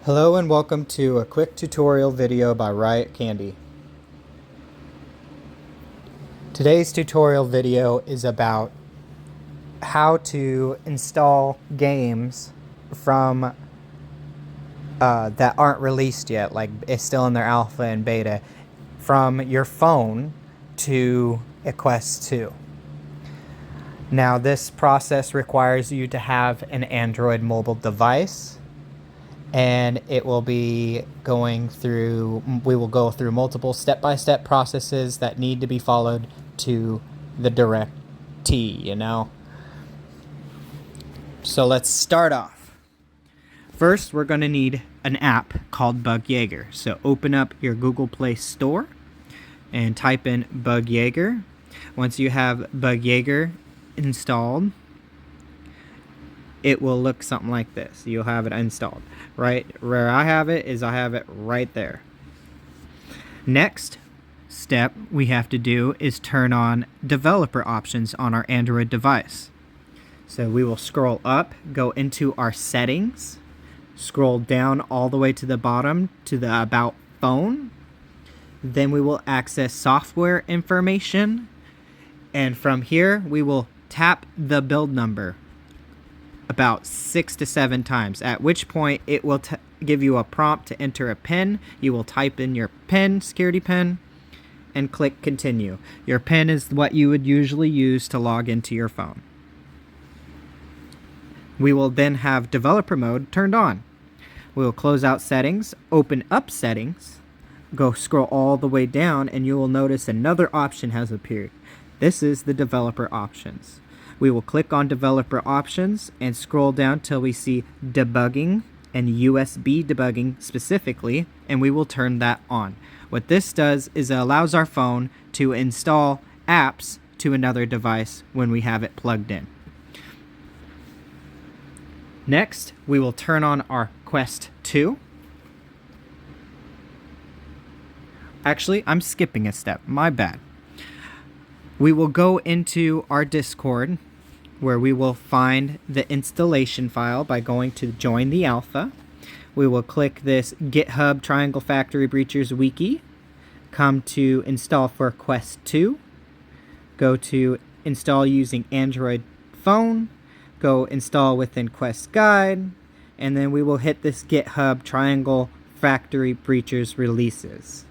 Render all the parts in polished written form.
Hello and welcome to a quick tutorial video by Riot Candy. Today's tutorial video is about how to install games from that aren't released yet, like it's still in their alpha and beta, from your phone to a Quest 2. Now this process requires you to have an Android mobile device, and it will be we will go through multiple step-by-step processes that need to be followed to the direct T, So let's start off. First, we're going to need an app called Bug Jaeger. So open up your Google Play Store and type in Bug Jaeger. Once you have Bug Jaeger installed, it will look something like this. You'll have it installed. Right where I have it is I have it right there. Next step we have to do is turn on developer options on our Android device. So we will scroll up, go into our settings, scroll down all the way to the bottom to the About Phone. Then we will access software information, and from here we will tap the build number about 6 to 7 times, at which point it will give you a prompt to enter a PIN. You will type in your PIN, security PIN, and click continue. Your PIN is what you would usually use to log into your phone. We will then have developer mode turned on. We will close out settings, open up settings, go scroll all the way down, and you will notice another option has appeared. This is the developer options. We will click on developer options and scroll down till we see debugging and USB debugging specifically, and we will turn that on. What this does is it allows our phone to install apps to another device when we have it plugged in. Next, we will turn on our Quest 2. Actually, I'm skipping a step, my bad. We will go into our Discord, where we will find the installation file by going to join the alpha. We will click this GitHub Triangle Factory Breachers Wiki, come to install for Quest 2, go to install using Android phone, go install within Quest Guide, and then we will hit this GitHub Triangle Factory Breachers releases.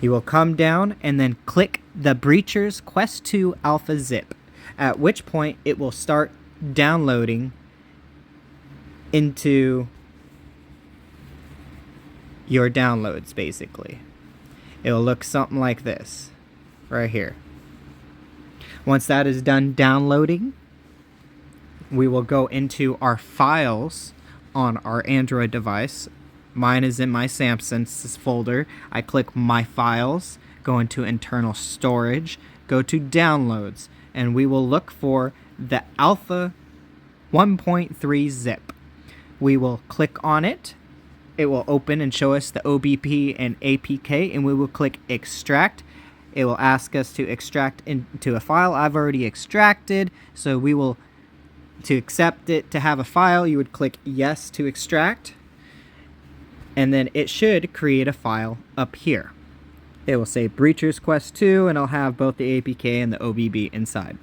You will come down and then click the Breachers Quest 2 Alpha Zip, at which point it will start downloading into your downloads, basically. It will look something like this, right here. Once that is done downloading, we will go into our files on our Android device. Mine is in my Samsung folder. I click My Files, go into Internal Storage, go to Downloads, and we will look for the Alpha 1.3 zip. We will click on it. It will open and show us the OBP and APK, and we will click Extract. It will ask us to extract into a file. I've already extracted, so we will, to accept it to have a file, you would click Yes to extract, and then it should create a file up here. It will say Breachers Quest 2, and I'll have both the APK and the OBB inside.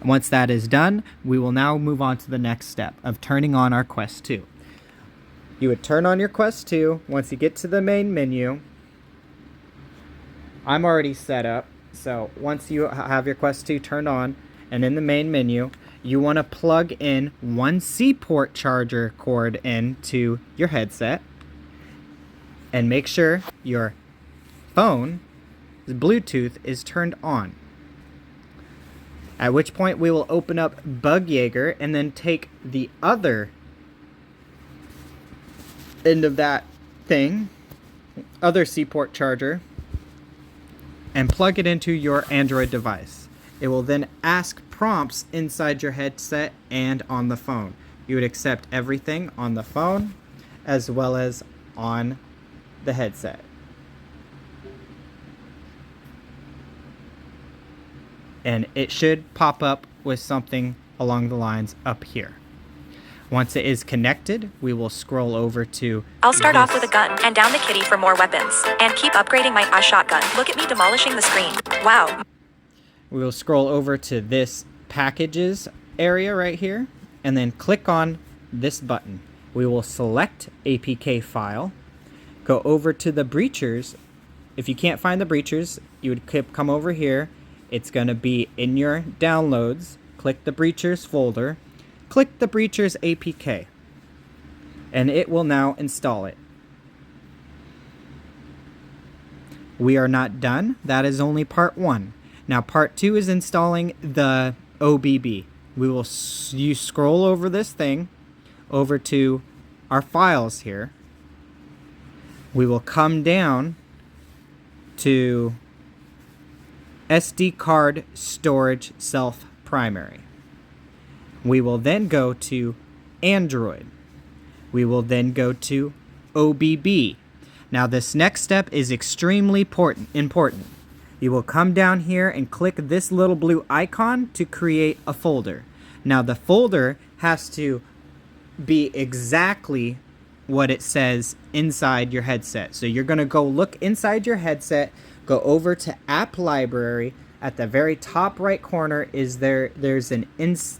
Once that is done, we will now move on to the next step of turning on our Quest 2. You would turn on your Quest 2. Once you get to the main menu, I'm already set up, so once you have your Quest 2 turned on, and in the main menu, you want to plug in one C-port charger cord into your headset, and make sure your phone Bluetooth is turned on. At which point we will open up Bug Jaeger and then take the other end of that thing, other C-port charger, and plug it into your Android device. It will then ask prompts inside your headset and on the phone. You would accept everything on the phone as well as on the headset. And it should pop up with something along the lines up here. Once it is connected, we will scroll over to... I'll start off with a gun and down the kitty for more weapons. And keep upgrading my shotgun. Look at me demolishing the screen. Wow. We will scroll over to this packages area right here, and then click on this button. We will select APK file, go over to the breachers. If you can't find the breachers, you would come over here. It's going to be in your downloads. Click the breachers folder. Click the breachers APK, and it will now install it. We are not done. That is only part 1. Now part 2 is installing the OBB. You scroll over this thing, over to our files here. We will come down to SD card storage self primary. We will then go to Android. We will then go to OBB. Now this next step is extremely important. You will come down here and click this little blue icon to create a folder. Now the folder has to be exactly what it says inside your headset. So you're going to go look inside your headset, go over to App Library. At the very top right corner is there's an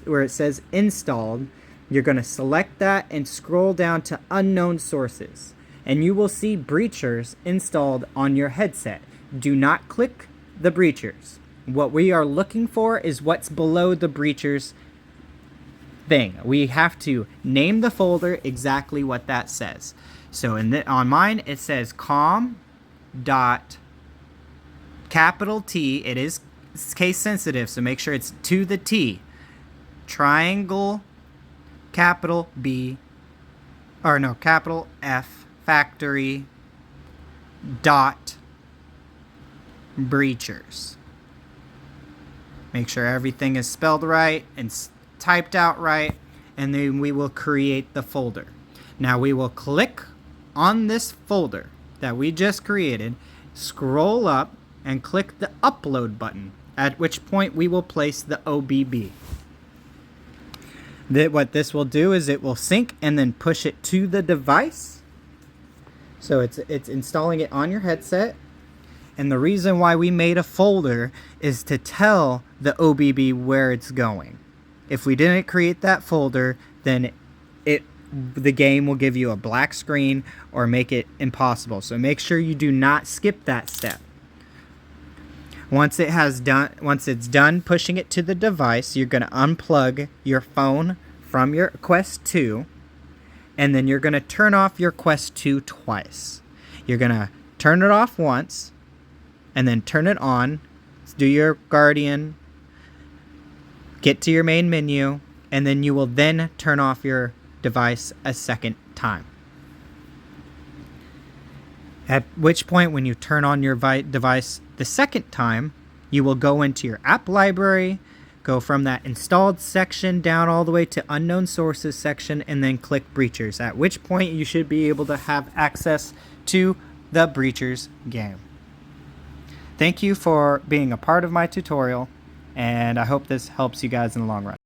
where it says installed. You're going to select that and scroll down to unknown sources, and you will see breachers installed on your headset. Do not click the breachers. What we are looking for is what's below the breachers thing. We have to name the folder exactly what that says. So on mine it says com dot capital T. It is case sensitive, so make sure it's to the T. Triangle capital B, or no, capital F factory dot breachers. Make sure everything is spelled right and typed out right, and then we will create the folder. Now we will click on this folder that we just created, scroll up and click the upload button, at which point we will place the OBB. What this will do is it will sync and then push it to the device. So it's installing it on your headset. And the reason why we made a folder is to tell the OBB where it's going. If we didn't create that folder, then the game will give you a black screen or make it impossible. So make sure you do not skip that step. Once it's done pushing it to the device, you're going to unplug your phone from your Quest 2, and then you're going to turn off your Quest 2 twice. You're going to turn it off once, and then turn it on. Do your Guardian, get to your main menu, and then you will then turn off your device a second time. At which point, when you turn on your device the second time, you will go into your app library, go from that installed section down all the way to unknown sources section, and then click breachers. At which point, you should be able to have access to the breachers game. Thank you for being a part of my tutorial, and I hope this helps you guys in the long run.